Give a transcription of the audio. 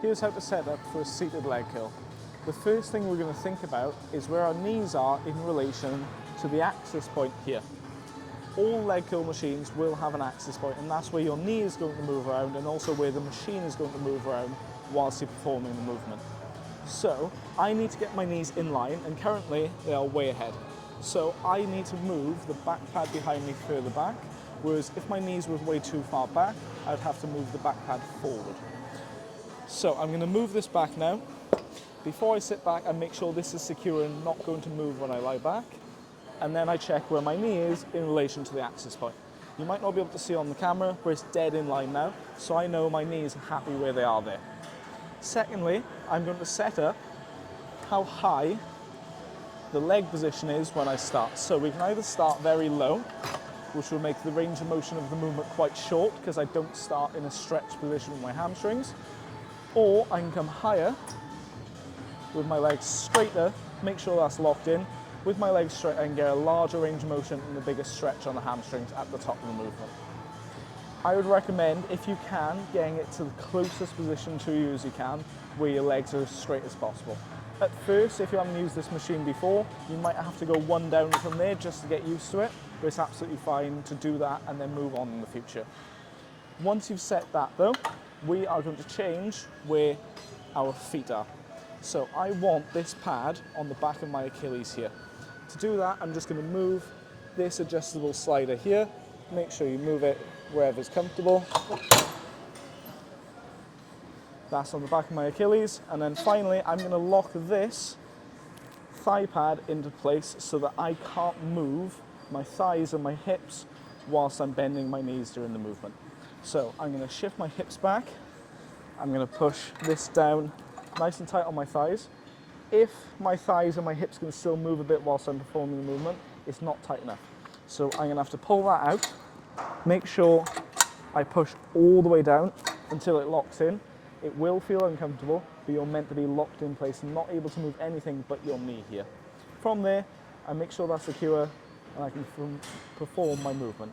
Here's how to set up for a seated leg curl. The first thing we're going to think about is where our knees are in relation to the axis point here. All leg curl machines will have an axis point, and that's where your knee is going to move around and also where the machine is going to move around whilst you're performing the movement. So I need to get my knees in line, and currently they are way ahead. So I need to move the back pad behind me further back, whereas if my knees were way too far back, I'd have to move the back pad forward. So I'm going to move this back now. Before I sit back, I make sure this is secure and not going to move when I lie back. And then I check where my knee is in relation to the axis point. You might not be able to see on the camera, but it's dead in line now, so I know my knees are happy where they are there. Secondly, I'm going to set up how high the leg position is when I start. So we can either start very low, which will make the range of motion of the movement quite short because I don't start in a stretched position with my hamstrings, or I can come higher with my legs straighter, make sure that's locked in. With my legs straight, I can get a larger range of motion and the biggest stretch on the hamstrings at the top of the movement. I would recommend, if you can, getting it to the closest position to you as you can, where your legs are as straight as possible. At first, if you haven't used this machine before, you might have to go one down from there just to get used to it, but it's absolutely fine to do that and then move on in the future. Once you've set that though, we are going to change where our feet are. So I want this pad on the back of my Achilles here. To do that, I'm just going to move this adjustable slider here. Make sure you move it wherever's comfortable. That's on the back of my Achilles. And then finally, I'm going to lock this thigh pad into place so that I can't move my thighs and my hips whilst I'm bending my knees during the movement. So I'm going to shift my hips back. I'm going to push this down nice and tight on my thighs. If my thighs and my hips can still move a bit whilst I'm performing the movement, it's not tight enough. So I'm going to have to pull that out, make sure I push all the way down until it locks in. It will feel uncomfortable, but you're meant to be locked in place and not able to move anything but your knee here. From there, I make sure that's secure and I can perform my movement.